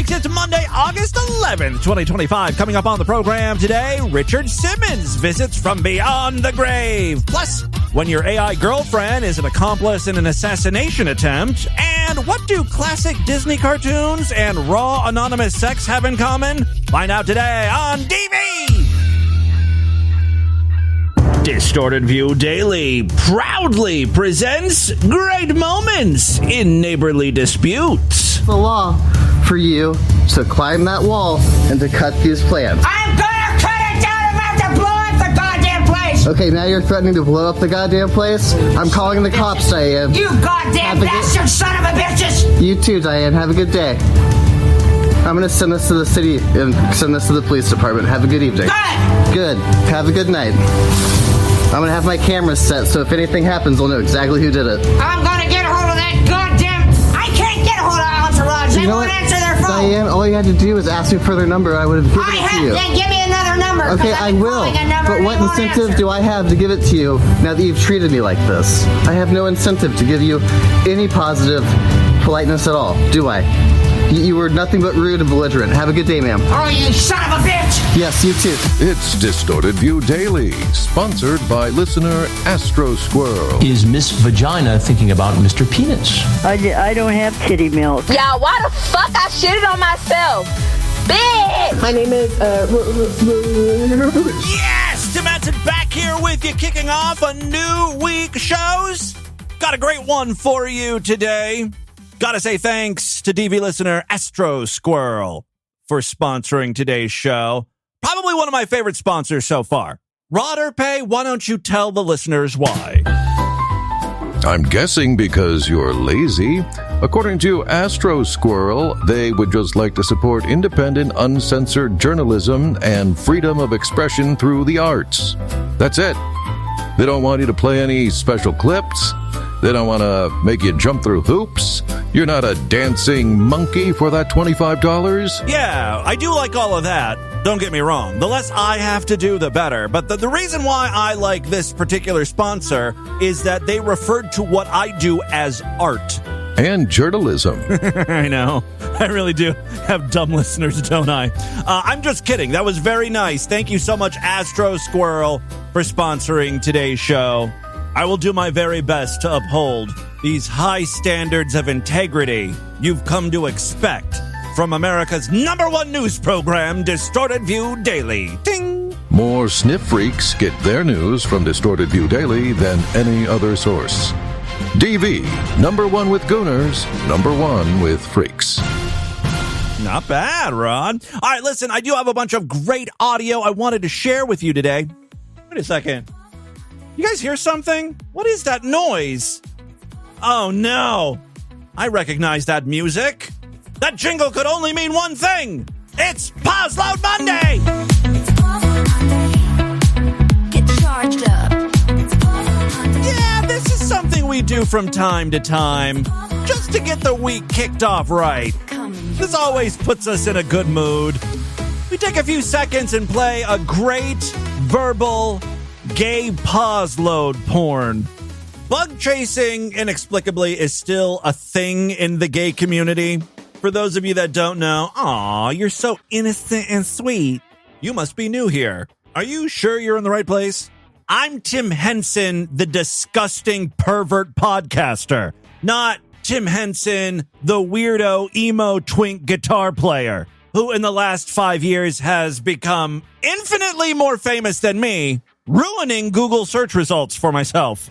Freaks, it's Monday, August 11th, 2025. Coming up on the program today, Richard Simmons visits from beyond the grave. Plus, when your AI girlfriend is an accomplice in an assassination attempt. And what do classic Disney cartoons and raw anonymous sex have in common? Find out today on DV! Distorted View Daily proudly presents great moments in neighborly disputes. The law for you to climb that wall and to cut these plants. I'm gonna cut it down! I'm about to blow up the goddamn place! Okay, now you're threatening to blow up the goddamn place? I'm calling the cops, Diane. You goddamn bastard son of a bitches! You too, Diane. Have a good day. I'm gonna send this to the city and send this to the police department. Have a good evening. Good. Have a good night. I'm gonna have my cameras set, so if anything happens, we'll know exactly who did it. I'm gonna get a hold of that goddamn... I can't get a hold of Entourage. They won't answer their phone. Diane, all you had to do was ask me for their number. I would have given it to you. Then give me another number. Okay, I will. But what incentive do I have to give it to you now that you've treated me like this? I have no incentive to give you any positive politeness at all, do I? You were nothing but rude and belligerent. Have a good day, ma'am. Oh, you son of a bitch! Yes, you too. It's Distorted View Daily, sponsored by listener Astro Squirrel. Is Miss Vagina thinking about Mr. Penis? I don't have kitty milk. Yeah, why the fuck I shitted on myself? Bitch! My name is, Yes! Tim Henson back here with you, kicking off a new week shows. Got a great one for you today. Gotta say thanks to DV listener Astro Squirrel for sponsoring today's show. Probably one of my favorite sponsors so far. Rod or Pay, why don't you tell the listeners why? I'm guessing because you're lazy. According to Astro Squirrel, they would just like to support independent, uncensored journalism and freedom of expression through the arts. That's it. They don't want you to play any special clips. They don't want to make you jump through hoops. You're not a dancing monkey for that $25? Yeah, I do like all of that. Don't get me wrong. The less I have to do, the better. But the reason why I like this particular sponsor is that they referred to what I do as art. And journalism. I know. I really do have dumb listeners, don't I? I'm just kidding. That was very nice. Thank you so much, Astro Squirrel, for sponsoring today's show. I will do my very best to uphold these high standards of integrity you've come to expect from America's #1 news program, Distorted View Daily. Ding! More sniff freaks get their news from Distorted View Daily than any other source. DV, #1 with gooners, #1 with freaks. Not bad, Ron. All right, listen, I do have a bunch of great audio I wanted to share with you today. Wait a second. You guys hear something? What is that noise? Oh, no. I recognize that music. That jingle could only mean one thing. It's Pause Load Monday. It's Pause Load Monday. Get charged up. It's Pause Load Monday. Yeah, this is something we do from time to time, just to get the week kicked off right. This always puts us in a good mood. We take a few seconds and play a great verbal gay pause load porn. Bug chasing, inexplicably, is still a thing in the gay community. For those of you that don't know, aw, you're so innocent and sweet. You must be new here. Are you sure you're in the right place? I'm Tim Henson, the disgusting pervert podcaster, not Tim Henson, the weirdo emo twink guitar player, who in the last 5 years has become infinitely more famous than me, ruining Google search results for myself.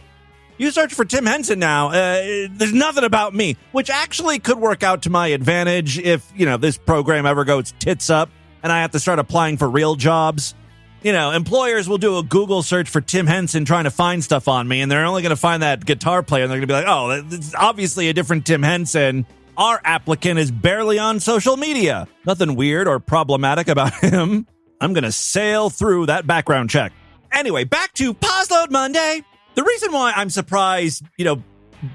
You search for Tim Henson now, there's nothing about me, which actually could work out to my advantage if, this program ever goes tits up and I have to start applying for real jobs. Employers will do a Google search for Tim Henson trying to find stuff on me, and they're only going to find that guitar player, and they're going to be like, oh, it's obviously a different Tim Henson. Our applicant is barely on social media. Nothing weird or problematic about him. I'm going to sail through that background check. Anyway, back to Pause Load Monday. The reason why I'm surprised,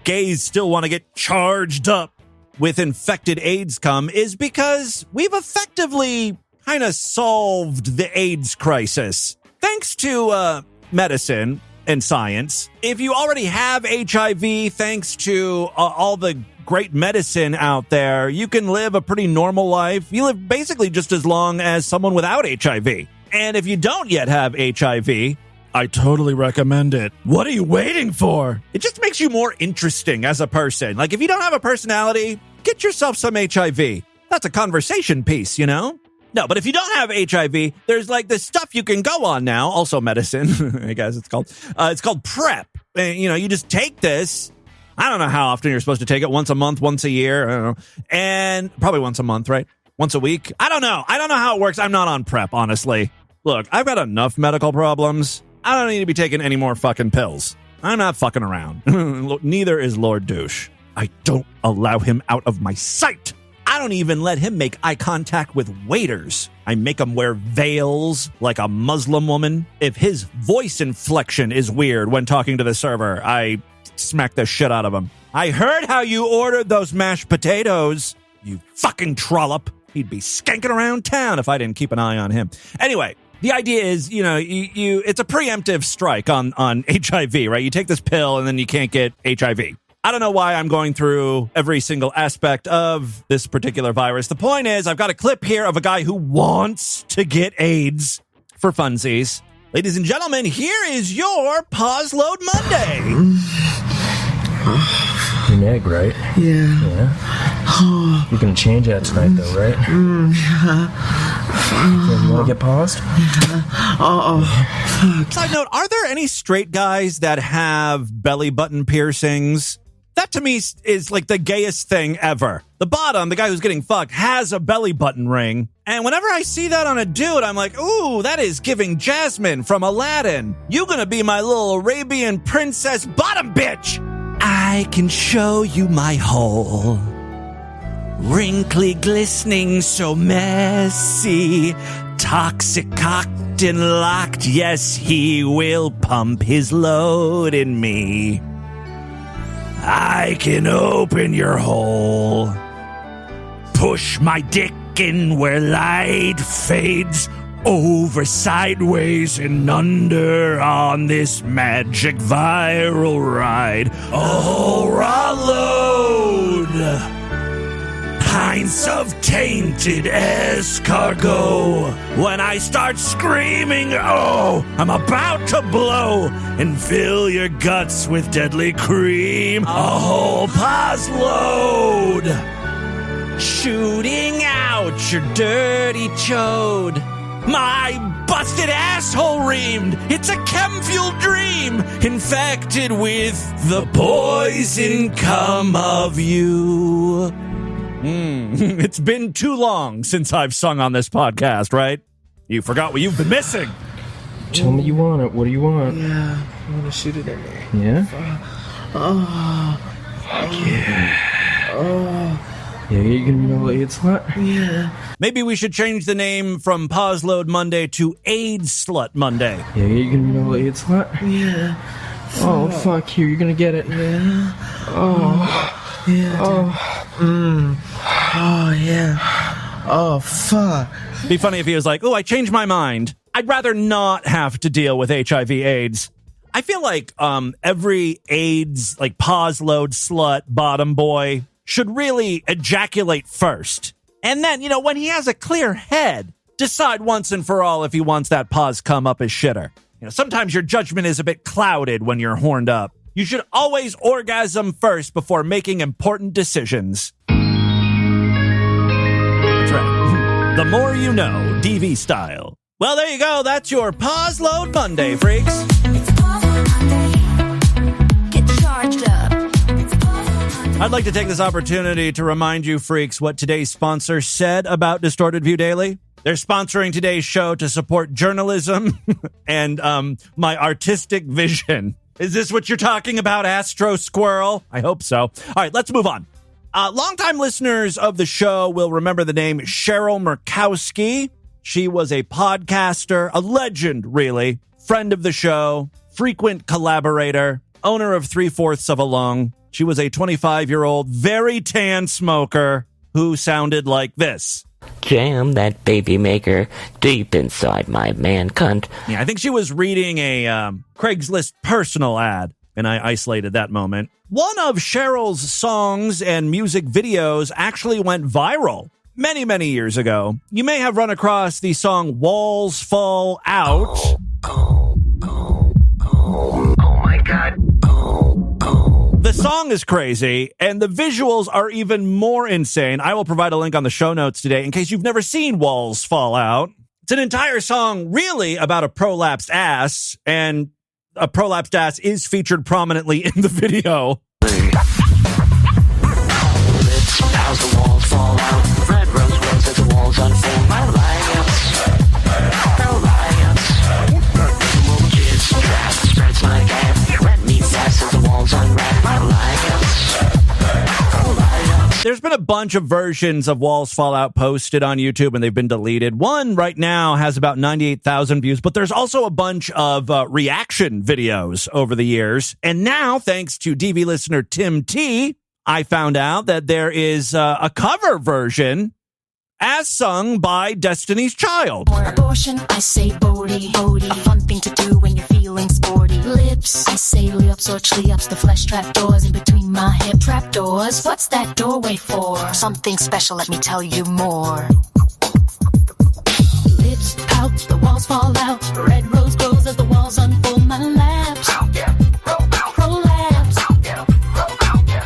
gays still want to get charged up with infected AIDS cum is because we've effectively kind of solved the AIDS crisis. Thanks to medicine, and science. If you already have HIV, thanks to all the great medicine out there, you can live a pretty normal life. You live basically just as long as someone without HIV. And if you don't yet have HIV, I totally recommend it. What are you waiting for? It just makes you more interesting as a person. Like, if you don't have a personality, get yourself some HIV. That's a conversation piece, you know? No, but if you don't have HIV, there's like this stuff you can go on now, also medicine, I guess it's called. It's called PrEP. You know, you just take this. I don't know how often you're supposed to take it, once a month, once a year, I don't know. And probably once a month, right? Once a week? I don't know how it works. I'm not on PrEP, honestly. Look, I've got enough medical problems. I don't need to be taking any more fucking pills. I'm not fucking around. Neither is Lord Douche. I don't allow him out of my sight. I don't even let him make eye contact with waiters. I make him wear veils like a Muslim woman. If his voice inflection is weird when talking to the server, I smack the shit out of him. I heard how you ordered those mashed potatoes, you fucking trollop. He'd be skanking around town if I didn't keep an eye on him. Anyway, the idea is, you know, it's a preemptive strike on HIV, right? You take this pill and then you can't get HIV. I don't know why I'm going through every single aspect of this particular virus. The point is, I've got a clip here of a guy who wants to get AIDS for funsies. Ladies and gentlemen, here is your Pause Load Monday. An egg, right? Yeah. You're gonna change that tonight, though, right? You wanna get paused? Side note, are there any straight guys that have belly button piercings? That to me is like the gayest thing ever. The bottom, the guy who's getting fucked, has a belly button ring. And whenever I see that on a dude, I'm like, ooh, that is giving Jasmine from Aladdin. You gonna be my little Arabian princess bottom bitch. I can show you my hole. Wrinkly, glistening, so messy. Toxic, cocked and locked. Yes, he will pump his load in me. I can open your hole. Push my dick in where light fades over, sideways, and under on this magic viral ride. Oh, raw load. Pints of tainted escargot. When I start screaming, oh, I'm about to blow and fill your guts with deadly cream. A whole pause load. Shooting out your dirty chode. My busted asshole reamed. It's a chem-fueled dream, infected with the poison come of you. It's been too long since I've sung on this podcast, right? You forgot what you've been missing. Tell me you want it. What do you want? Yeah, I want to shoot it at me. Yeah? Fuck yeah. Yeah, you're gonna be my little AIDS slut? Yeah. Maybe we should change the name from Pause Load Monday to AIDS Slut Monday. Yeah, you're gonna be my little AIDS slut? Yeah. Oh, fuck you. You're gonna get it. Yeah. Oh. Yeah. Oh. Oh, yeah. Oh, fuck. Be funny if he was like, oh, I changed my mind. I'd rather not have to deal with HIV AIDS. I feel like every AIDS, like pause load slut bottom boy should really ejaculate first. And then, you know, when he has a clear head, decide once and for all if he wants that pause come up his shitter. You know, sometimes your judgment is a bit clouded when you're horned up. You should always orgasm first before making important decisions. That's right. The more you know, DV style. Well, there you go. That's your Pause Load Monday, freaks. It's Pause Load Monday. Get charged up. It's Pause Load Monday. I'd like to take this opportunity to remind you, freaks, what today's sponsor said about Distorted View Daily. They're sponsoring today's show to support journalism and my artistic vision. Is this what you're talking about, Astro Squirrel? I hope so. All right, let's move on. Longtime listeners of the show will remember the name Cheryl Murkowski. She was a podcaster, a legend, really, friend of the show, frequent collaborator, owner of 3/4 of a lung. She was a 25-year-old, very tan smoker who sounded like this. jam that baby maker deep inside my man cunt. Yeah, I think she was reading a Craigslist personal ad, and I isolated that moment. One of Cheryl's songs and music videos actually went viral many, many years ago. You may have run across the song Walls Fall Out. Oh my God. The song is crazy, and the visuals are even more insane. I will provide a link on the show notes today in case you've never seen Walls Fall Out. It's an entire song really about a prolapsed ass, and a prolapsed ass is featured prominently in the video. How's the walls fall out? Red rose rose as the walls unfold. My alliance. Jizz trap spreads my gap. Red meat fast as the walls unwrap. My alliance. There's been a bunch of versions of Walls Fall Out posted on YouTube, and they've been deleted. One right now has about 98,000 views, but there's also a bunch of reaction videos over the years. And now, thanks to DV listener Tim T, I found out that there is a cover version as sung by Destiny's Child. Abortion, I say Bodie. A fun thing to do when you're feeling sporty. Lips, I say lips or chliups. The flesh trap doors in between my hip trap doors. What's that doorway for? Something special, let me tell you more. Lips pout, the walls fall out. Red rose grows as the walls unfold. My laps, prolapse.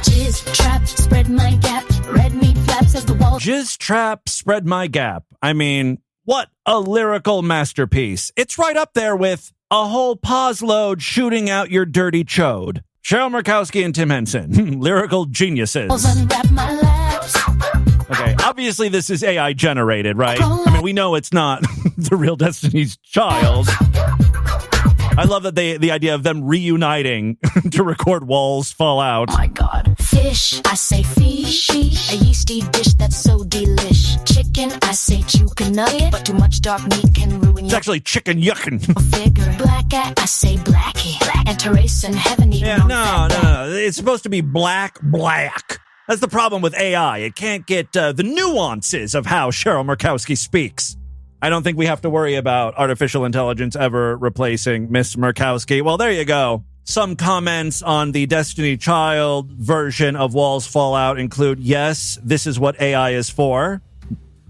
Jizz trap, spread my gap. Red meat flaps as the walls. Jizz trap, spread my gap. I mean, what a lyrical masterpiece. It's right up there with a whole pause load shooting out your dirty chode. Cheryl Murkowski and Tim Henson, lyrical geniuses. Okay, obviously this is AI generated, right? I mean, we know it's not the real Destiny's Child. I love that the idea of them reuniting to record Walls Fall Out. Oh my God. Fish, I say fish. A yeasty dish that's so delish. Chicken, I say chuka nugget. But too much dark meat can ruin It's your actually chicken yuckin'. figure. Black cat, I say blackie. And Teresa in heaven eating Yeah, on no. fat It's supposed to be black. That's the problem with AI. It can't get the nuances of how Cheryl Murkowski speaks. I don't think we have to worry about artificial intelligence ever replacing Miss Murkowski. Well, there you go. Some comments on the Destiny Child version of Walls Fall Out include, yes, this is what AI is for.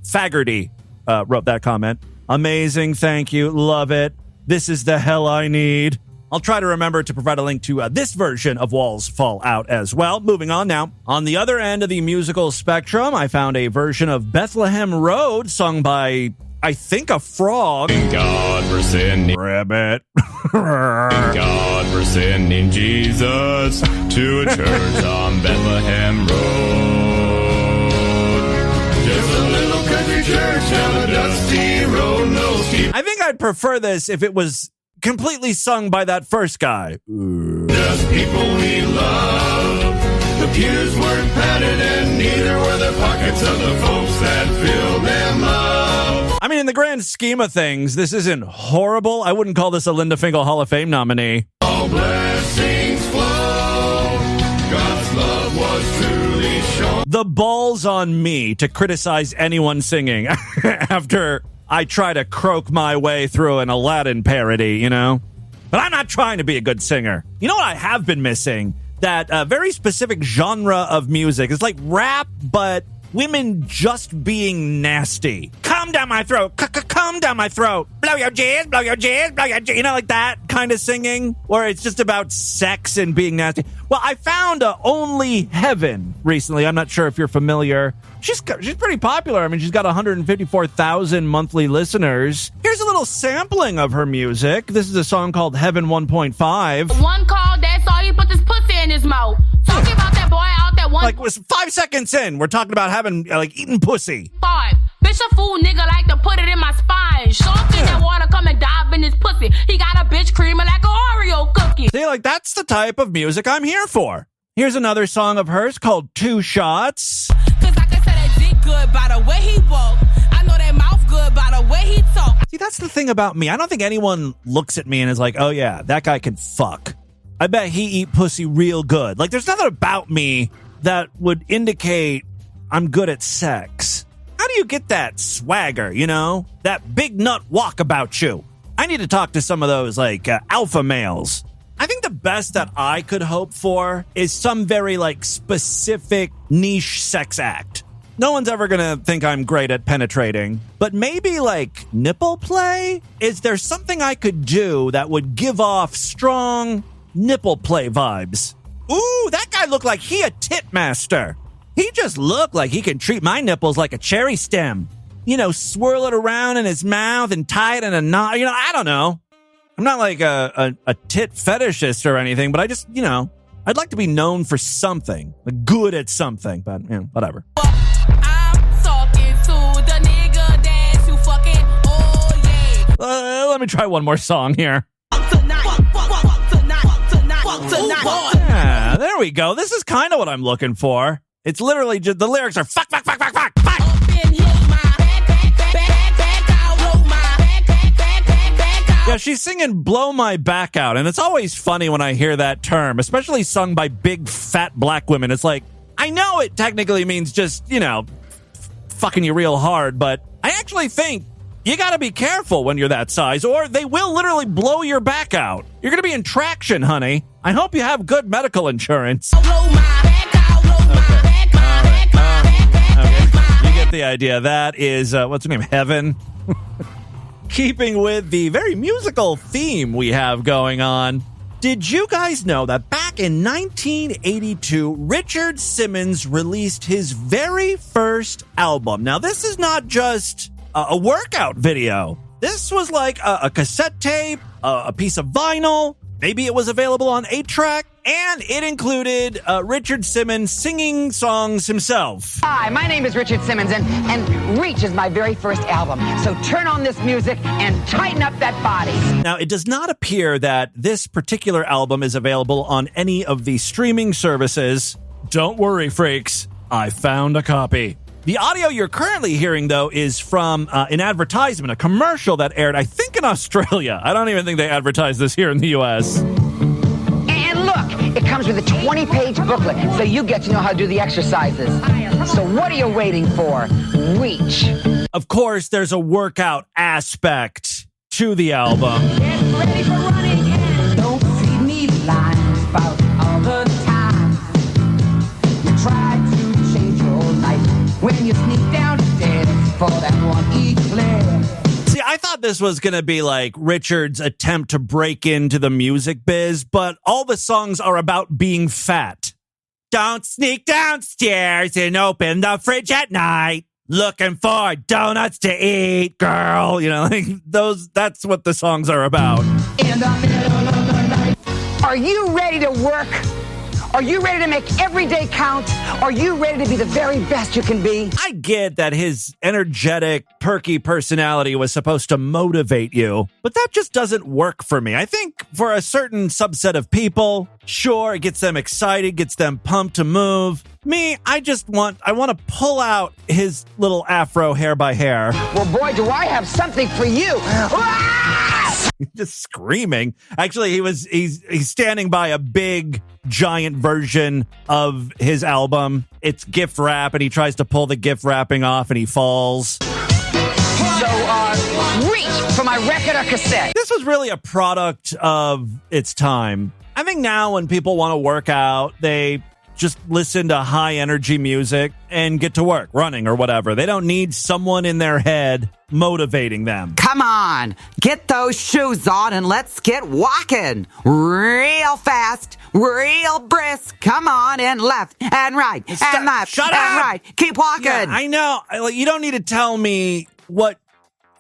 Faggerty wrote that comment. Amazing, thank you, love it. This is the hell I need. I'll try to remember to provide a link to this version of Walls Fall Out as well. Moving on now. On the other end of the musical spectrum, I found a version of Bethlehem Road sung by, I think, a frog. Thank God for sending Rabbit. Thank God for sending Jesus to a church on Bethlehem Road. Just a little country church on a dusty road, no steep. I think I'd prefer this if it was completely sung by that first guy. Just people we love. The pews weren't padded and neither were the pockets of the folks that filled them up. I mean, in the grand scheme of things, this isn't horrible. I wouldn't call this a Linda Finkel Hall of Fame nominee. All blessings flow. God's love was truly shown. The ball's on me to criticize anyone singing after I try to croak my way through an Aladdin parody, you know? But I'm not trying to be a good singer. You know what I have been missing? That very specific genre of music. It's like rap, but women just being nasty. Come down my throat. Come down my throat. Blow your jizz, blow your jizz, blow your jizz. You know, like that kind of singing where it's just about sex and being nasty. Well, I found Only Heaven recently. I'm not sure if you're familiar. She's pretty popular. I mean, she's got 154,000 monthly listeners. Here's a little sampling of her music. This is a song called Heaven 1.5. One call, that's all he put this pussy in his mouth. Talking about that boy out there one. Like, it was 5 seconds in. We're talking about having, eating pussy. 5. Bitch, a fool nigga like to put it in my spine. Shark in that water, come and dive in his pussy. He got a bitch creaming like an Oreo cookie. See, that's the type of music I'm here for. Here's another song of hers called Two Shots. Cause like I said, that dick good by the way he walk. I know that mouth good by the way he talk. See, that's the thing about me. I don't think anyone looks at me and is like, oh yeah, that guy can fuck. I bet he eat pussy real good. Like, there's nothing about me that would indicate I'm good at sex. How do you get that swagger, you know? That big nut walk about you. I need to talk to some of those, like, alpha males. I think the best that I could hope for is some very, like, specific niche sex act. No one's ever gonna think I'm great at penetrating, but maybe, like, nipple play? Is there something I could do that would give off strong nipple play vibes? Ooh, that guy looked like he a tit master. He just looked like he can treat my nipples like a cherry stem. You know, swirl it around in his mouth and tie it in a knot. You know, I don't know. I'm not like a tit fetishist or anything, but I just, you know, I'd like to be known for something, like good at something, but, you know, whatever. I'm talking to the nigga that you fucking, oh yeah. Let me try one more song here. Yeah, there we go. This is kind of what I'm looking for. It's literally just, the lyrics are fuck, fuck, fuck, fuck, fuck, fuck. Yeah, she's singing Blow My Back Out, and it's always funny when I hear that term, especially sung by big, fat black women. It's like, I know it technically means just, you know, fucking you real hard, but I actually think you gotta be careful when you're that size, or they will literally blow your back out. You're gonna be in traction, honey. I hope you have good medical insurance. Okay. You get the idea. That is, what's her name, Heaven? Keeping with the very musical theme we have going on, did you guys know that back in 1982, Richard Simmons released his very first album? Now, this is not just a workout video. This was like a cassette tape, a piece of vinyl. Maybe it was available on 8-track, and it included Richard Simmons singing songs himself. Hi, my name is Richard Simmons, and Reach is my very first album. So turn on this music and tighten up that body. Now, it does not appear that this particular album is available on any of the streaming services. Don't worry, freaks. I found a copy. The audio you're currently hearing, though, is from an advertisement, a commercial that aired, I think, in Australia. I don't even think they advertised this here in the U.S. And look, it comes with a 20-page booklet, so you get to know how to do the exercises. So what are you waiting for? Reach. Of course, there's a workout aspect to the album. Get ready for running and don't feed me lines about all the time. You try to change your life when you sneak downstairs for that one eclair. See, I thought this was going to be like Richard's attempt to break into the music biz, but all the songs are about being fat. Don't sneak downstairs and open the fridge at night. Looking for donuts to eat, girl. You know, like that's what the songs are about. In the middle of the night. Are you ready to work? Are you ready to make every day count? Are you ready to be the very best you can be? I get that his energetic, perky personality was supposed to motivate you, but that just doesn't work for me. I think for a certain subset of people, sure, it gets them excited, gets them pumped to move. Me, I want to pull out his little afro hair by hair. Well, boy, do I have something for you. Just screaming. Actually, he's standing by a big, giant version of his album. It's gift wrap, and he tries to pull the gift wrapping off, and he falls. So, Reach for my record or cassette. This was really a product of its time. I think now when people want to work out, they just listen to high energy music and get to work, running or whatever. They don't need someone in their head motivating them. Come on, get those shoes on and let's get walking. Real fast, real brisk. Come on, and left and right and left Shut and up! right. Keep walking. Yeah, I know. You don't need to tell me what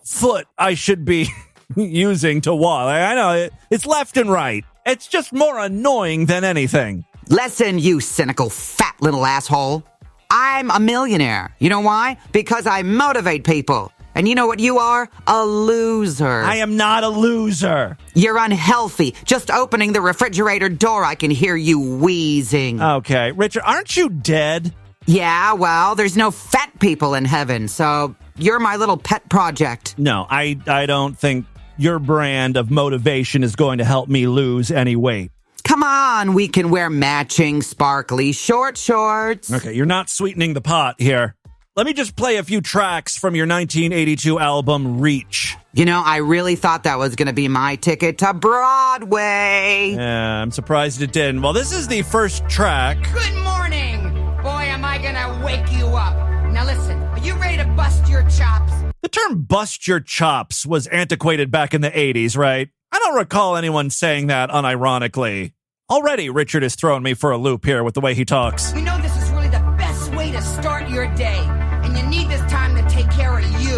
foot I should be using to walk. I know it's left and right. It's just more annoying than anything. Listen, you cynical fat little asshole. I'm a millionaire. You know why? Because I motivate people. And you know what you are? A loser. I am not a loser. You're unhealthy. Just opening the refrigerator door, I can hear you wheezing. Okay, Richard, aren't you dead? Yeah, well, there's no fat people in heaven, so you're my little pet project. No, I don't think your brand of motivation is going to help me lose any weight. Come on, we can wear matching, sparkly short shorts. Okay, you're not sweetening the pot here. let me just play a few tracks from your 1982 album, Reach. You know, I really thought that was going to be my ticket to Broadway. Yeah, I'm surprised it didn't. Well, this is the first track. Good morning! Boy, am I gonna wake you up. Now listen, are you ready to bust your chops? The term bust your chops was antiquated back in the 80s, right? I don't recall anyone saying that unironically. Already, Richard is throwing me for a loop here with the way he talks. You know this is really the best way to start your day, and you need this time to take care of you.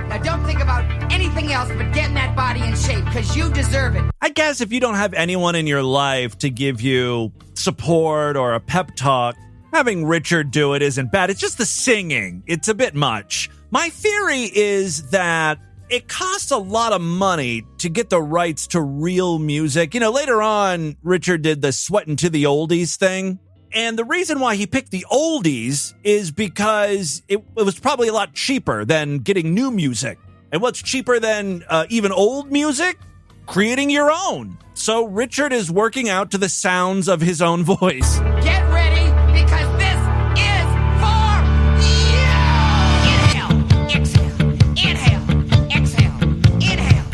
Now don't think about anything else but getting that body in shape, because you deserve it. I guess if you don't have anyone in your life to give you support or a pep talk, having Richard do it isn't bad. It's just the singing. It's a bit much. My theory is that it costs a lot of money to get the rights to real music. You know, later on, Richard did the Sweatin' to the Oldies thing. And the reason why he picked the oldies is because it was probably a lot cheaper than getting new music. And what's cheaper than even old music? Creating your own. So Richard is working out to the sounds of his own voice. Get ready, because this is for you! Inhale, exhale, inhale, exhale, inhale,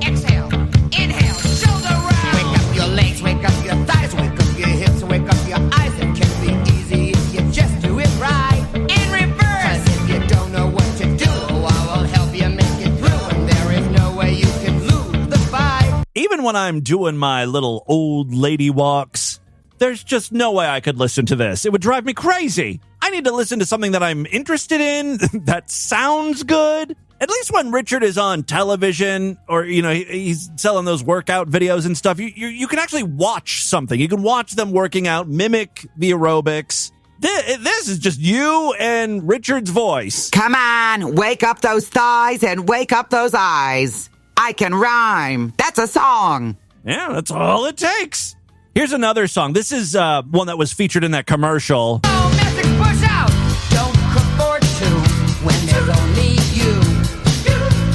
exhale, inhale. Shoulder round. Wake up your legs, wake up your thighs, wake up your hips, wake up your eyes. It can be easy if you just do it right. In reverse. 'Cause if you don't know what to do, I will help you make it through. And there is no way you can lose the fight. Even when I'm doing my little old lady walks, there's just no way I could listen to this. It would drive me crazy. I need to listen to something that I'm interested in, that sounds good. At least when Richard is on television or, you know, he's selling those workout videos and stuff, you can actually watch something. You can watch them working out, mimic the aerobics. This is just you and Richard's voice. Come on, wake up those thighs and wake up those eyes. I can rhyme. That's a song. Yeah, that's all it takes. Here's another song. This is one that was featured in that commercial. Oh, Mystic, push out! Don't cook for two when there's only you.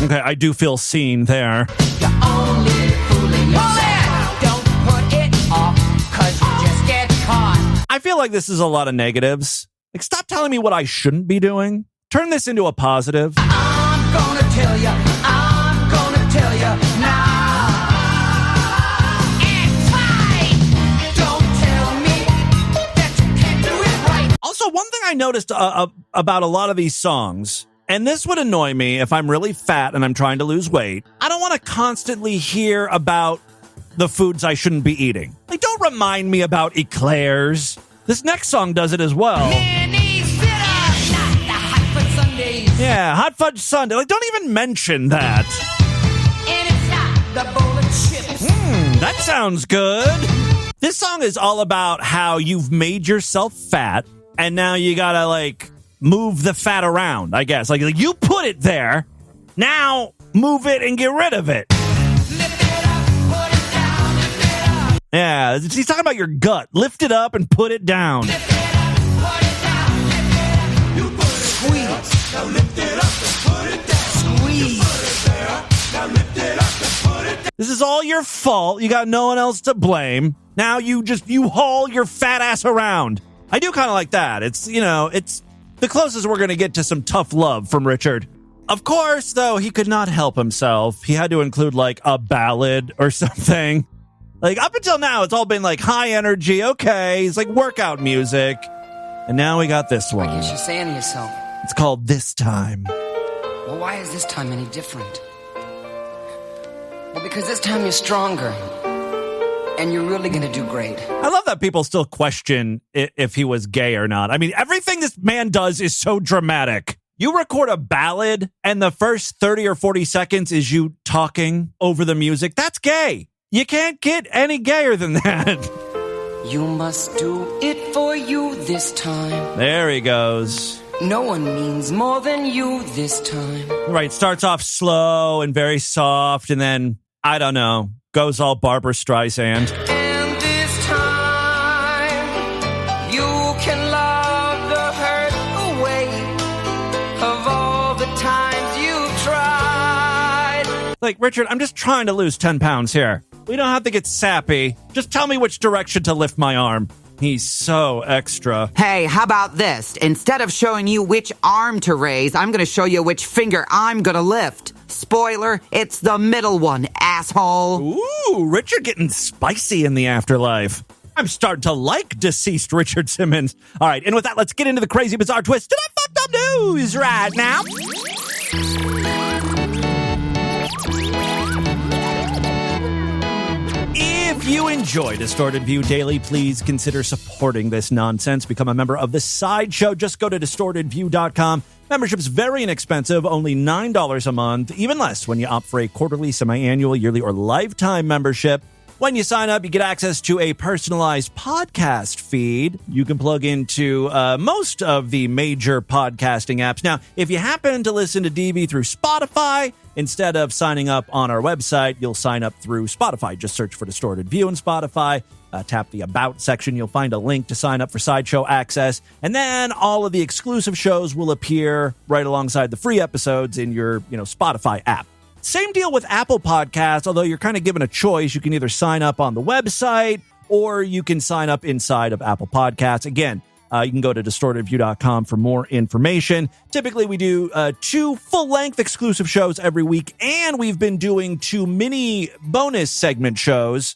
Okay, I do feel seen there. You're only fooling yourself. Don't put it off, 'cause you just get caught. I feel like this is a lot of negatives. Like, stop telling me what I shouldn't be doing. Turn this into a positive. I'm gonna tell you. I'm gonna tell you now. Also, one thing I noticed about a lot of these songs, and this would annoy me if I'm really fat and I'm trying to lose weight, I don't want to constantly hear about the foods I shouldn't be eating. Like, don't remind me about eclairs. This next song does it as well. Mini sit-ups, not the hot fudge sundaes. Yeah, hot fudge sundae. Like, don't even mention that. And it's not the bowl of chips. That sounds good. This song is all about how you've made yourself fat, and now you gotta, like, move the fat around, I guess. Like you put it there, now move it and get rid of it. Lift it up, put it down, lift it up. Yeah, he's talking about your gut. Lift it up and put it down. Lift it up, put it down, lift it up. You put it squeeze. Now lift it up and put it down. Squeeze. You put it there. Now lift it up and put it down. This is all your fault. You got no one else to blame. Now you haul your fat ass around. I do kind of like that. It's, you know, it's the closest we're going to get to some tough love from Richard. Of course, though, he could not help himself. He had to include, like, a ballad or something. Like, up until now, it's all been, like, high energy. Okay, it's like workout music. And now we got this one. I guess you're saying to yourself, It's called This Time. well, why is this time any different? Well, because this time you're stronger. And you're really going to do great. I love that people still question if he was gay or not. I mean, everything this man does is so dramatic. You record a ballad and the first 30 or 40 seconds is you talking over the music. That's gay. You can't get any gayer than that. You must do it for you this time. There he goes. No one means more than you this time. Right, starts off slow and very soft and then, I don't know, goes all Barbara Streisand. And this time, you can love the hurt away of all the times you've tried. Like, Richard, I'm just trying to lose 10 pounds here. We don't have to get sappy. Just tell me which direction to lift my arm. He's so extra. Hey, how about this? Instead of showing you which arm to raise, I'm going to show you which finger I'm going to lift. Spoiler, it's the middle one, asshole. Ooh, Richard getting spicy in the afterlife. I'm starting to like deceased Richard Simmons. All right, and with that, let's get into the crazy, bizarre twist to the fucked up news right now. If you enjoy Distorted View Daily, please consider supporting this nonsense. Become a member of the Sideshow. Just go to distortedview.com. Membership's very inexpensive, only $9 a month, even less when you opt for a quarterly, semi-annual, yearly, or lifetime membership. When you sign up, you get access to a personalized podcast feed. You can plug into most of the major podcasting apps. Now, if you happen to listen to DV through Spotify, instead of signing up on our website, you'll sign up through Spotify. Just search for Distorted View in Spotify. Tap the About section. You'll find a link to sign up for Sideshow Access. And then all of the exclusive shows will appear right alongside the free episodes in your Spotify app. Same deal with Apple Podcasts, although you're kind of given a choice. You can either sign up on the website or you can sign up inside of Apple Podcasts. Again, you can go to distortedview.com for more information. Typically, we do 2 full-length exclusive shows every week, and we've been doing 2 mini bonus segment shows.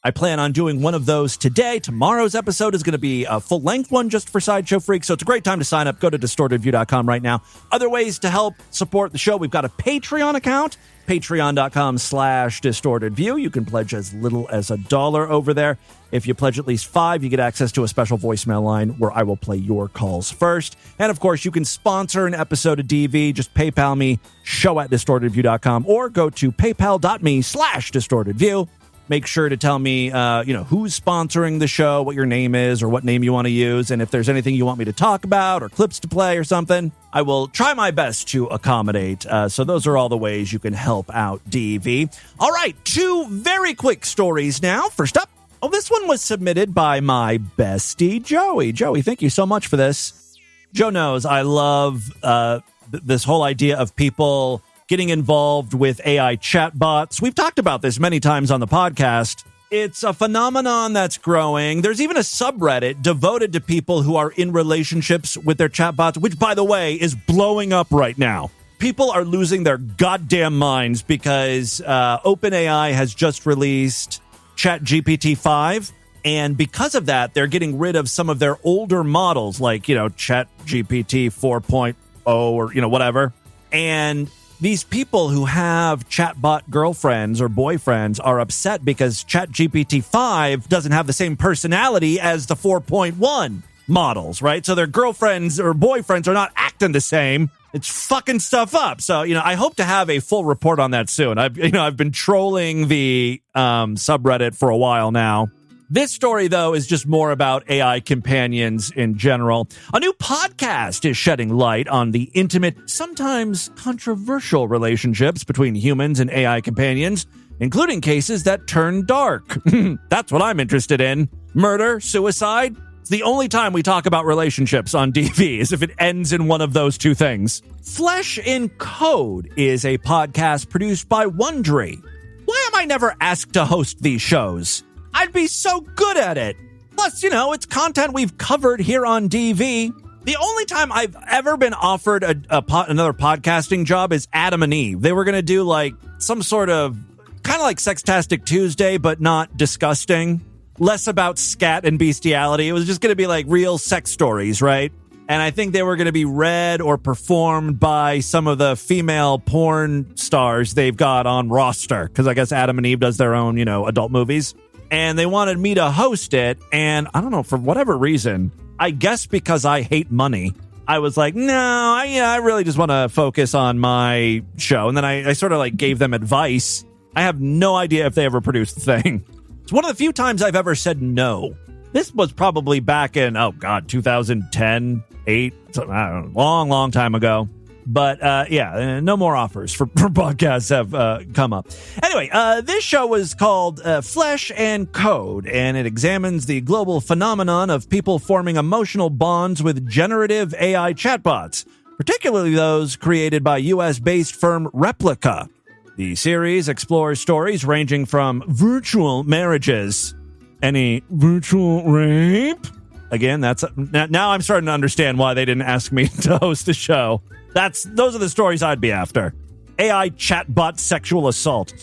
I plan on doing one of those today. Tomorrow's episode is going to be a full-length one just for Sideshow Freaks, so it's a great time to sign up. Go to distortedview.com right now. Other ways to help support the show, we've got a Patreon account, patreon.com/distortedview. You can pledge as little as $1 over there. If you pledge at least $5, you get access to a special voicemail line where I will play your calls first. And, of course, you can sponsor an episode of DV. Just PayPal me, show@distortedview.com, or go to paypal.me/distortedview. Make sure to tell me, who's sponsoring the show, what your name is, or what name you want to use. And if there's anything you want me to talk about or clips to play or something, I will try my best to accommodate. So those are all the ways you can help out DV. All right, 2 very quick stories now. First up, this one was submitted by my bestie, Joey. Joey, thank you so much for this. Joe knows I love this whole idea of people getting involved with AI chatbots. We've talked about this many times on the podcast. It's a phenomenon that's growing. There's even a subreddit devoted to people who are in relationships with their chatbots, which, by the way, is blowing up right now. People are losing their goddamn minds because OpenAI has just released ChatGPT-5. And because of that, they're getting rid of some of their older models, like, ChatGPT 4.0 or, whatever. And these people who have chatbot girlfriends or boyfriends are upset because ChatGPT-5 doesn't have the same personality as the 4.1 models, right? So their girlfriends or boyfriends are not acting the same. It's fucking stuff up. So, I hope to have a full report on that soon. I've been trolling the subreddit for a while now. This story, though, is just more about AI companions in general. A new podcast is shedding light on the intimate, sometimes controversial relationships between humans and AI companions, including cases that turn dark. That's what I'm interested in. Murder, suicide. It's the only time we talk about relationships on DV is if it ends in one of those 2 things. Flesh in Code is a podcast produced by Wondery. Why am I never asked to host these shows? I'd be so good at it. Plus, it's content we've covered here on DV. The only time I've ever been offered another podcasting job is Adam and Eve. They were going to do some sort of kind of like Sextastic Tuesday, but not disgusting. Less about scat and bestiality. It was just going to be real sex stories, right? And I think they were going to be read or performed by some of the female porn stars they've got on roster. Because I guess Adam and Eve does their own, adult movies. And they wanted me to host it, and I don't know, for whatever reason, I guess because I hate money, I was like, no, I really just want to focus on my show. And then I sort of gave them advice. I have no idea if they ever produced the thing. It's one of the few times I've ever said no. This was probably back in, 2010, 8, long time ago. But, no more offers for podcasts have come up. Anyway, this show was called Flesh and Code, and it examines the global phenomenon of people forming emotional bonds with generative AI chatbots, particularly those created by U.S.-based firm Replica. The series explores stories ranging from virtual marriages, Any virtual rape? Again, now I'm starting to understand why they didn't ask me to host the show. Those are the stories I'd be after. AI chatbot sexual assault.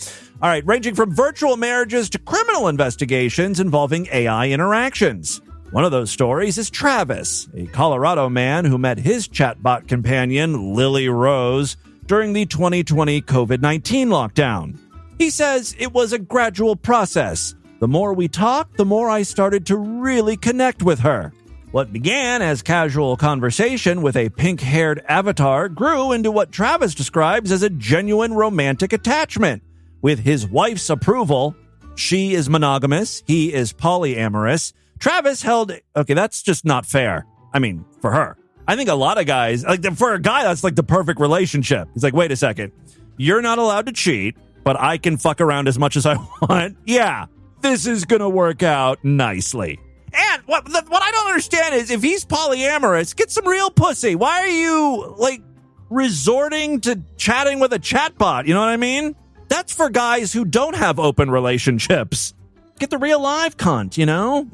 All right, ranging from virtual marriages to criminal investigations involving AI interactions. One of those stories is Travis, a Colorado man who met his chatbot companion, Lily Rose, during the 2020 COVID-19 lockdown. He says it was a gradual process. The more we talked, the more I started to really connect with her. What began as casual conversation with a pink-haired avatar grew into what Travis describes as a genuine romantic attachment. With his wife's approval, she is monogamous, he is polyamorous. Travis held... Okay, that's just not fair. I mean, for her. I think a lot of guys... for a guy, that's like the perfect relationship. He's like, wait a second. You're not allowed to cheat, but I can fuck around as much as I want. Yeah. This is going to work out nicely. And what I don't understand is if he's polyamorous, get some real pussy. Why are you, resorting to chatting with a chatbot? You know what I mean? That's for guys who don't have open relationships. Get the real live cunt, you know?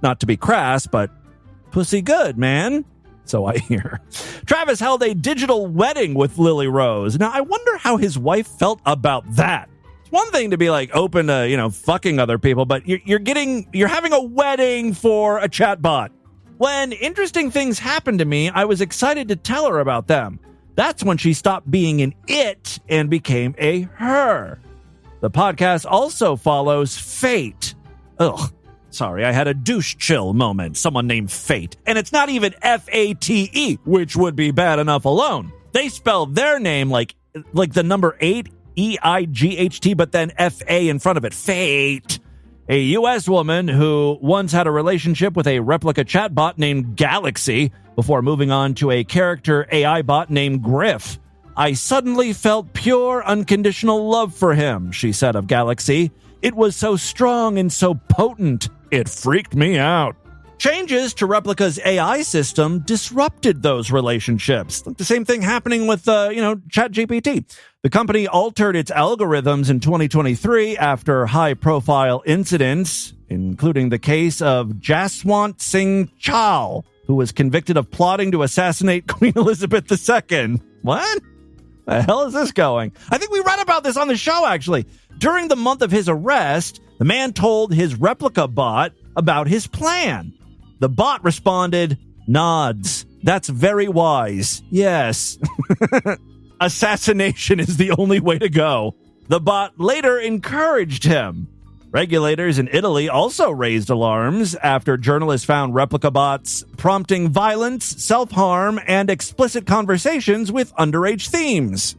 Not to be crass, but pussy good, man. So I hear. Travis held a digital wedding with Lily Rose. Now, I wonder how his wife felt about that. It's one thing to be open to, fucking other people, but you're having a wedding for a chatbot. When interesting things happened to me, I was excited to tell her about them. That's when she stopped being an it and became a her. The podcast also follows Fate. Ugh, sorry, I had a douche chill moment. Someone named Fate. And it's not even F-A-T-E, which would be bad enough alone. They spell their name like the number 8, E-I-G-H-T, but then F-A in front of it. Fate. A U.S. woman who once had a relationship with a replica chatbot named Galaxy before moving on to a character AI bot named Griff. I suddenly felt pure, unconditional love for him, she said of Galaxy. It was so strong and so potent. It freaked me out. Changes to Replica's AI system disrupted those relationships. The same thing happening with, ChatGPT. The company altered its algorithms in 2023 after high-profile incidents, including the case of Jaswant Singh Chahal, who was convicted of plotting to assassinate Queen Elizabeth II. What? The hell is this going? I think we read about this on the show, actually. During the month of his arrest, the man told his replica bot about his plan. The bot responded, nods. That's very wise. Yes. Assassination is the only way to go. The bot later encouraged him. Regulators in Italy also raised alarms after journalists found replica bots prompting violence, self-harm, and explicit conversations with underage themes.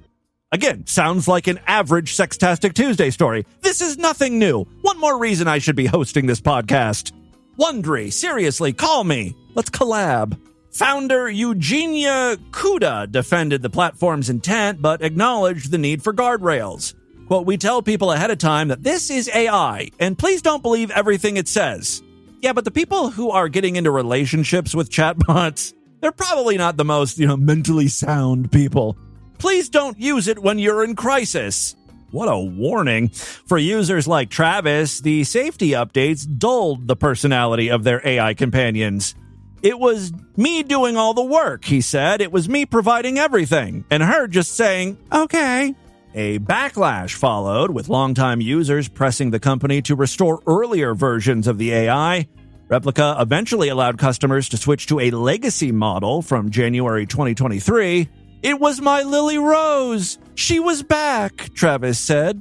Again, sounds like an average Sextastic Tuesday story. This is nothing new. One more reason I should be hosting this podcast. Wondery, seriously, call me. Let's collab. Founder Eugenia Kuda defended the platform's intent, but acknowledged the need for guardrails. Quote, we tell people ahead of time that this is AI, and please don't believe everything it says. Yeah, but the people who are getting into relationships with chatbots, they're probably not the most, mentally sound people. Please don't use it when you're in crisis. What a warning. For users like Travis, the safety updates dulled the personality of their AI companions. It was me doing all the work, he said. It was me providing everything, and her just saying, okay. A backlash followed, with longtime users pressing the company to restore earlier versions of the AI. Replica eventually allowed customers to switch to a legacy model from January 2023. It was my Lily Rose. She was back, Travis said.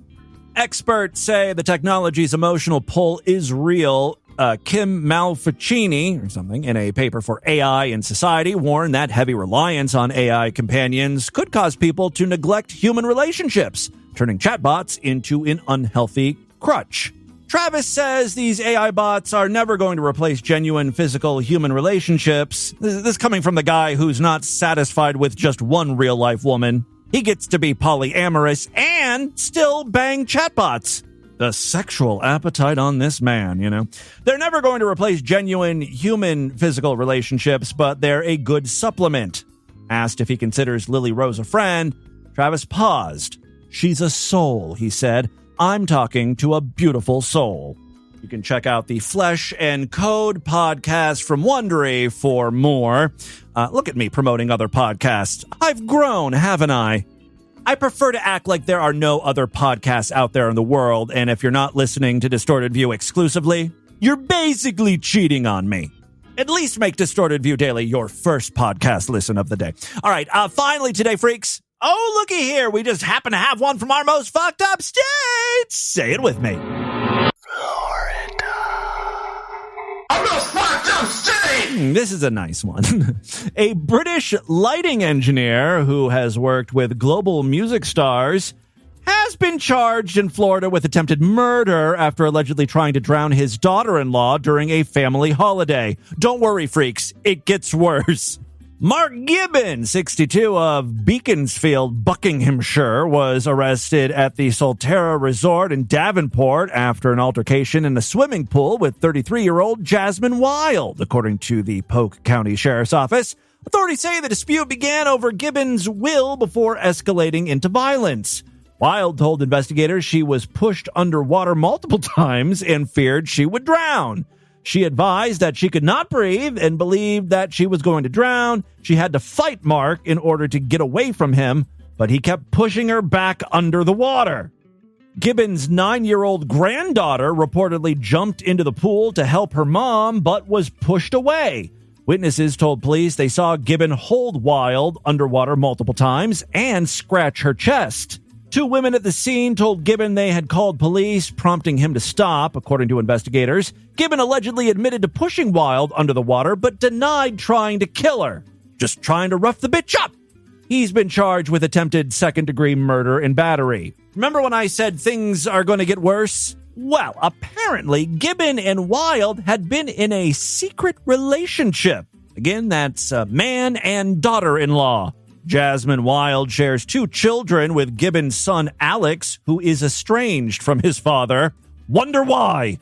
Experts say the technology's emotional pull is real. Kim Malficini, or something, in a paper for AI in Society, warned that heavy reliance on AI companions could cause people to neglect human relationships, turning chatbots into an unhealthy crutch. Travis says these AI bots are never going to replace genuine physical human relationships. This coming from the guy who's not satisfied with just one real-life woman. He gets to be polyamorous and still bang chatbots. The sexual appetite on this man, They're never going to replace genuine human physical relationships, but they're a good supplement. Asked if he considers Lily Rose a friend, Travis paused. She's a soul, he said. I'm talking to a beautiful soul. You can check out the Flesh and Code podcast from Wondery for more. Look at me promoting other podcasts. I've grown, haven't I? I prefer to act like there are no other podcasts out there in the world, and if you're not listening to Distorted View exclusively, you're basically cheating on me. At least make Distorted View Daily your first podcast listen of the day. All right, finally today, freaks. Oh, looky here. We just happen to have one from our most fucked up state. Say it with me. This is a nice one. A British lighting engineer who has worked with global music stars has been charged in Florida with attempted murder after allegedly trying to drown his daughter-in-law during a family holiday. Don't worry, freaks. It gets worse. Mark Gibbon, 62, of Beaconsfield, Buckinghamshire, was arrested at the Solterra Resort in Davenport after an altercation in a swimming pool with 33-year-old Jasmine Wild, according to the Polk County Sheriff's Office. Authorities say the dispute began over Gibbon's will before escalating into violence. Wild told investigators she was pushed underwater multiple times and feared she would drown. She advised that she could not breathe and believed that she was going to drown. She had to fight Mark in order to get away from him, but he kept pushing her back under the water. Gibbon's 9-year-old granddaughter reportedly jumped into the pool to help her mom, but was pushed away. Witnesses told police they saw Gibbon hold Wild underwater multiple times and scratch her chest. 2 women at the scene told Gibbon they had called police, prompting him to stop, according to investigators. Gibbon allegedly admitted to pushing Wild under the water, but denied trying to kill her. Just trying to rough the bitch up. He's been charged with attempted second-degree murder and battery. Remember when I said things are going to get worse? Well, apparently Gibbon and Wild had been in a secret relationship. Again, that's man and daughter-in-law. Jasmine Wild shares 2 children with Gibbon's son Alex, who is estranged from his father. Wonder why?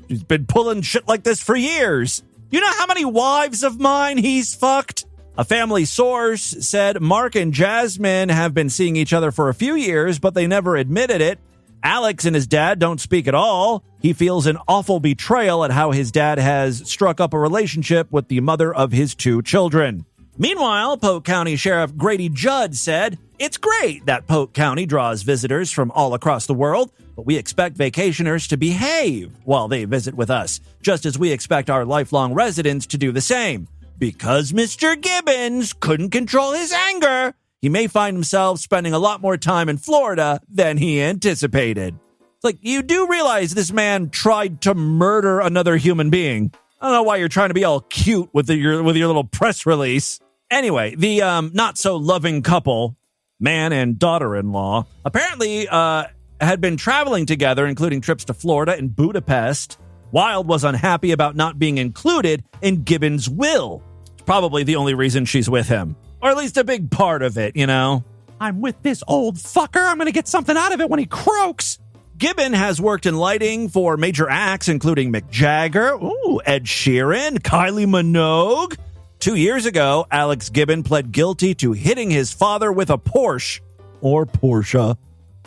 He's been pulling shit like this for years. You know how many wives of mine he's fucked? A family source said Mark and Jasmine have been seeing each other for a few years, but they never admitted it. Alex and his dad don't speak at all. He feels an awful betrayal at how his dad has struck up a relationship with the mother of his 2 children. Meanwhile, Polk County Sheriff Grady Judd said, "It's great that Polk County draws visitors from all across the world, but we expect vacationers to behave while they visit with us, just as we expect our lifelong residents to do the same. Because Mr. Gibbons couldn't control his anger, he may find himself spending a lot more time in Florida than he anticipated." It's like, you do realize this man tried to murder another human being. I don't know why you're trying to be all cute with your little press release. Anyway, the not-so-loving couple, man and daughter-in-law, apparently had been traveling together, including trips to Florida and Budapest. Wild was unhappy about not being included in Gibbon's will. It's probably the only reason she's with him. Or at least a big part of it, you know? I'm with this old fucker. I'm going to get something out of it when he croaks. Gibbon has worked in lighting for major acts, including Mick Jagger, Ed Sheeran, Kylie Minogue. 2 years ago, Alex Gibbon pled guilty to hitting his father with a Porsche, or Porsche.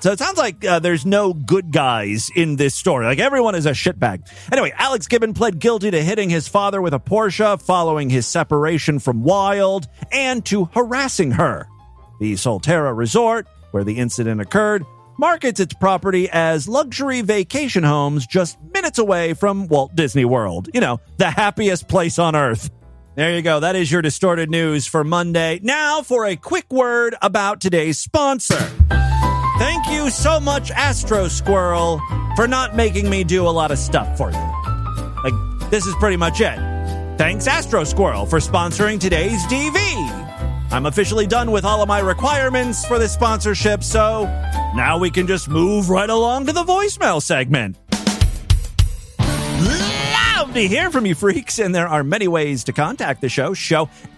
So it sounds like there's no good guys in this story. Like, everyone is a shitbag. Anyway, Alex Gibbon pled guilty to hitting his father with a Porsche following his separation from Wild and to harassing her. The Solterra Resort, where the incident occurred, markets its property as luxury vacation homes just minutes away from Walt Disney World. You know, the happiest place on earth. There you go. That is your Distorted News for Monday. Now for a quick word about today's sponsor. Thank you so much, Astro Squirrel, for not making me do a lot of stuff for you. Like, this is pretty much it. Thanks, Astro Squirrel, for sponsoring today's DV. I'm officially done with all of my requirements for this sponsorship, so now we can just move right along to the voicemail segment. Love to hear from you, freaks, and there are many ways to contact the show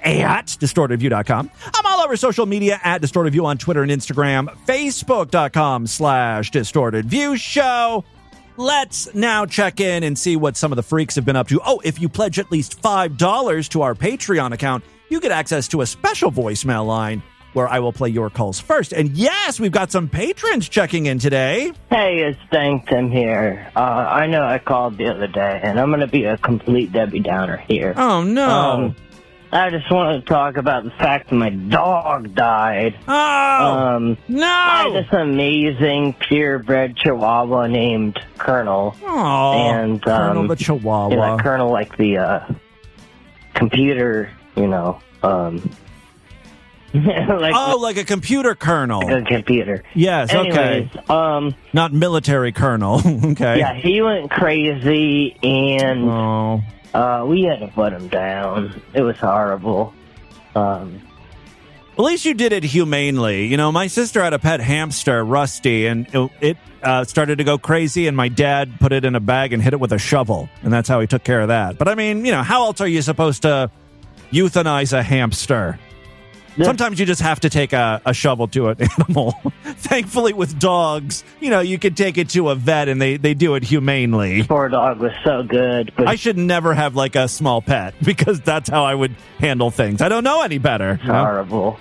at distortedview.com. I'm all over social media at distortedview on Twitter and Instagram, facebook.com/distortedviewshow. Let's now check in and see what some of the freaks have been up to. Oh, if you pledge at least $5 to our Patreon account, you get access to a special voicemail line where I will play your calls first. And yes, we've got some patrons checking in today. Hey, it's Dang Tim here. I know I called the other day, and I'm going to be a complete Debbie Downer here. Oh, no. I just want to talk about the fact that my dog died. Oh, no! I had this amazing purebred Chihuahua named Colonel. Oh, and Colonel the Chihuahua. Yeah, Colonel, like the computer, like a computer kernel. Like a computer. Yes, Anyways, okay. Not military colonel. Okay. Yeah, he went crazy, and we had to put him down. It was horrible. At least you did it humanely. My sister had a pet hamster, Rusty, and it started to go crazy, and my dad put it in a bag and hit it with a shovel, and that's how he took care of that. But, I mean, how else are you supposed to euthanize a hamster? Sometimes you just have to take a shovel to an animal. Thankfully, with dogs, you could take it to a vet and they do it humanely. Poor dog was so good. But I should never have like a small pet because that's how I would handle things. I don't know any better. It's horrible.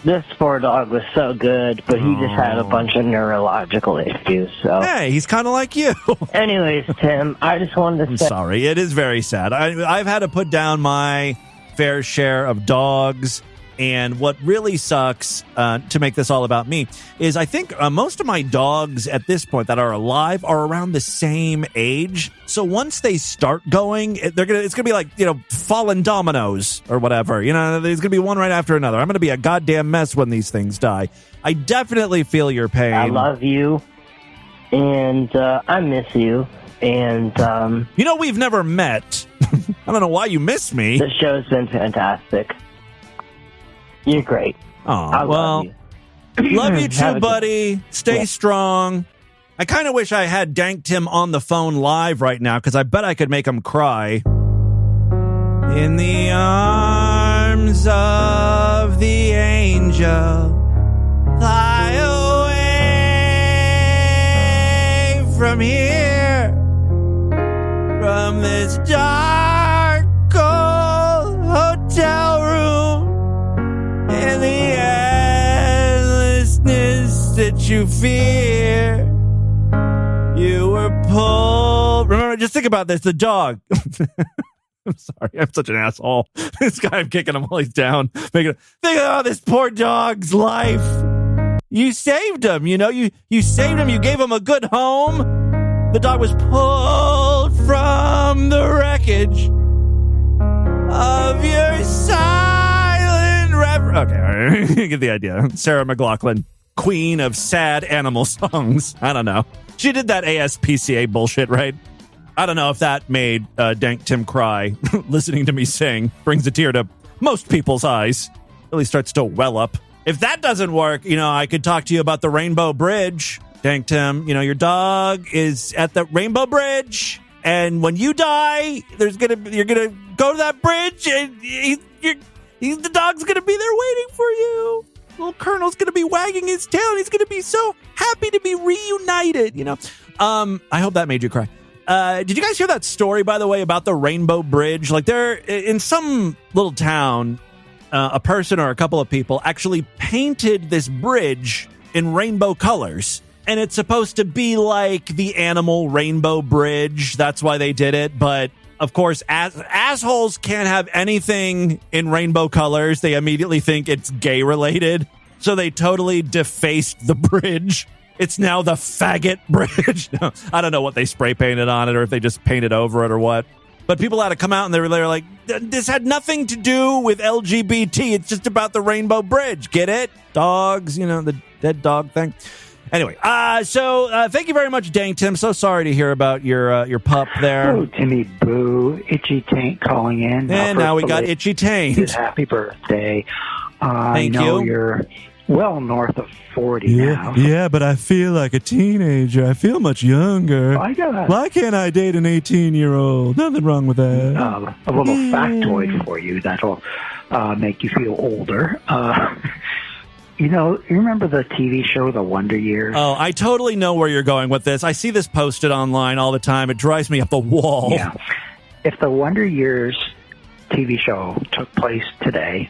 This poor dog was so good, but he just had a bunch of neurological issues. So hey, he's kind of like you. Anyways, Tim, I just wanted to say... Sorry, it is very sad. I've had to put down my fair share of dogs, and what really sucks, to make this all about me, is I think most of my dogs at this point that are alive are around the same age. So once they start going, it's gonna be like fallen dominoes or whatever. There's gonna be one right after another. I'm gonna be a goddamn mess when these things die. I definitely feel your pain. I love you, and I miss you. And we've never met. I don't know why you miss me. The show's been fantastic. You're great. Oh, well, love you too, buddy. Stay strong. I kind of wish I had Dank Tim on the phone live right now, because I bet I could make him cry. In the arms of the angel, fly away from here, from this dark, cold hotel room, and the endlessness that you fear. You were pulled. Remember, just think about this. The dog. I'm sorry. I'm such an asshole. This guy, I'm kicking him while he's down. Think of this poor dog's life. You saved him. You saved him. You gave him a good home. The dog was pulled from the wreckage of your silent reverence. Okay, all right. You get the idea. Sarah McLachlan, queen of sad animal songs. I don't know. She did that ASPCA bullshit, right? I don't know if that made Dank Tim cry. Listening to me sing brings a tear to most people's eyes. Really starts to well up. If that doesn't work, I could talk to you about the Rainbow Bridge. Dank Tim, your dog is at the Rainbow Bridge, and when you die, you're gonna go to that bridge, and the dog's gonna be there waiting for you. Little Colonel's gonna be wagging his tail, and he's gonna be so happy to be reunited. I hope that made you cry. Did you guys hear that story, by the way, about the Rainbow Bridge? Like, there in some little town, a person or a couple of people actually painted this bridge in rainbow colors. And it's supposed to be like the animal Rainbow Bridge. That's why they did it. But, of course, assholes can't have anything in rainbow colors. They immediately think it's gay-related. So they totally defaced the bridge. It's now the faggot bridge. No, I don't know what they spray painted on it or if they just painted over it or what. But people had to come out and they were like, this had nothing to do with LGBT. It's just about the Rainbow Bridge. Get it? Dogs, the dead dog thing. Anyway, so thank you very much, Dank Tim. So sorry to hear about your pup there. Oh, Timmy Boo, Itchy Taint calling in. And now we got Itchy Taint. Happy birthday. Thank you. You're well north of 40 now. Yeah, but I feel like a teenager. I feel much younger. Why can't I date an 18-year-old? Nothing wrong with that. A little factoid for you that'll make you feel older. You remember the TV show, The Wonder Years? Oh, I totally know where you're going with this. I see this posted online all the time. It drives me up the wall. Yeah. If The Wonder Years TV show took place today,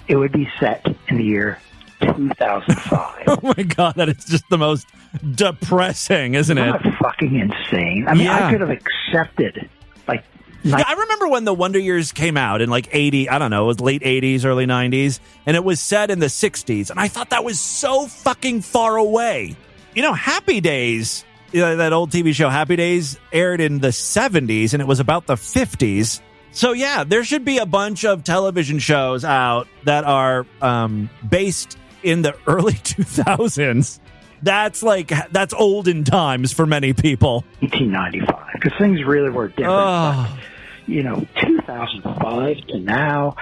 it would be set in the year 2005. Oh my God, that is just the most depressing, isn't it? Isn't that fucking insane? I mean, Yeah. I could have accepted, like... Yeah, I remember when the Wonder Years came out in like 80, I don't know, it was late 80s, early 90s, and it was set in the 60s, and I thought that was so fucking far away. You know, Happy Days, that old TV show Happy Days, aired in the 70s, and it was about the 50s. So yeah, there should be a bunch of television shows out that are based in the early 2000s. That's olden times for many people. 1995, because things really were different. Oh. You know, 2005 to now,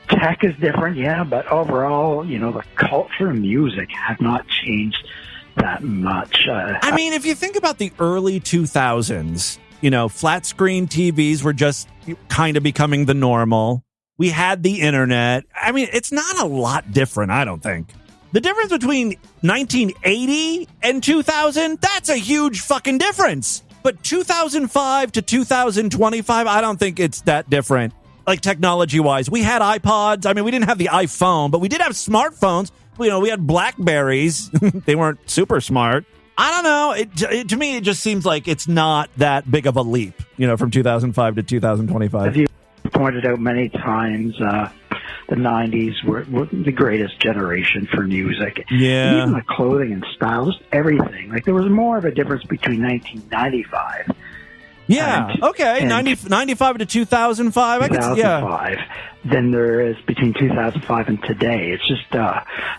tech is different, yeah, but overall, you know, the culture and music have not changed that much. I mean, if you think about the early 2000s, you know, flat screen TVs were just kind of becoming the normal. We had the internet. I mean, it's not a lot different, I don't think. The difference between 1980 and 2000, that's a huge fucking difference. But 2005 to 2025, I don't think it's that different. Like technology-wise, we had iPods. I mean, we didn't have the iPhone, but we did have smartphones. You know, we had Blackberries. They weren't super smart. I don't know. To me, it just seems like it's not that big of a leap, you know, from 2005 to 2025. As you pointed out many times, the 90s were the greatest generation for music. Yeah. And even the clothing and style, just everything. Like, there was more of a difference between 1995. Yeah, okay. 95 to 2005. 2005 than there is between 2005 and today. It's just,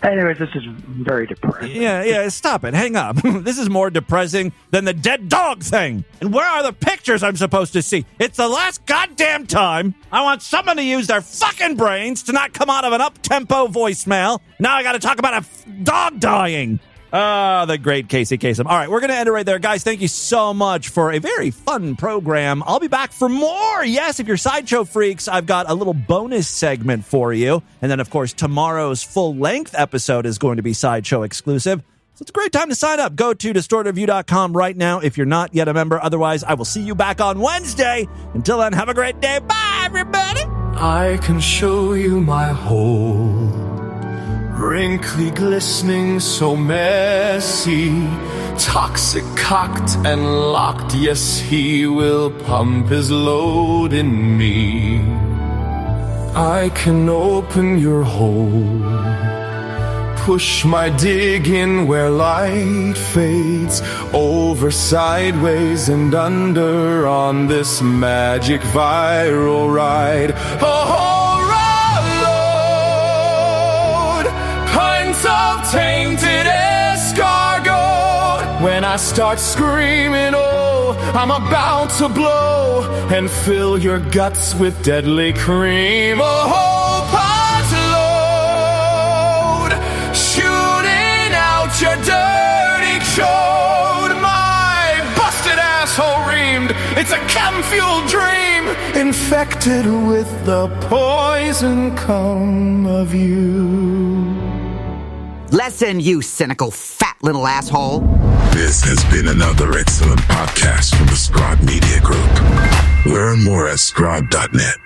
anyways, this is very depressing. Yeah, stop it. Hang up. This is more depressing than the dead dog thing. And where are the pictures I'm supposed to see? It's the last goddamn time I want someone to use their fucking brains to not come out of an up-tempo voicemail. Now I got to talk about a dog dying. The great Casey Kasem. All right, we're going to end it right there. Guys, thank you so much for a very fun program. I'll be back for more. Yes, if you're Sideshow freaks, I've got a little bonus segment for you. And then, of course, tomorrow's full-length episode is going to be Sideshow exclusive. So it's a great time to sign up. Go to distortedview.com right now if you're not yet a member. Otherwise, I will see you back on Wednesday. Until then, have a great day. Bye, everybody. I can show you my whole wrinkly, glistening, so messy, toxic, cocked and locked. Yes, he will pump his load in me. I can open your hole, push my dig in where light fades, over, sideways and under on this magic viral ride. Oh, of tainted escargot. When I start screaming, oh, I'm about to blow and fill your guts with deadly cream. A whole pot load, shooting out your dirty chode. My busted asshole reamed. It's a chem-fueled dream, infected with the poison come of you. Listen, you cynical, fat little asshole. This has been another excellent podcast from the Scribe Media Group. Learn more at scribe.net.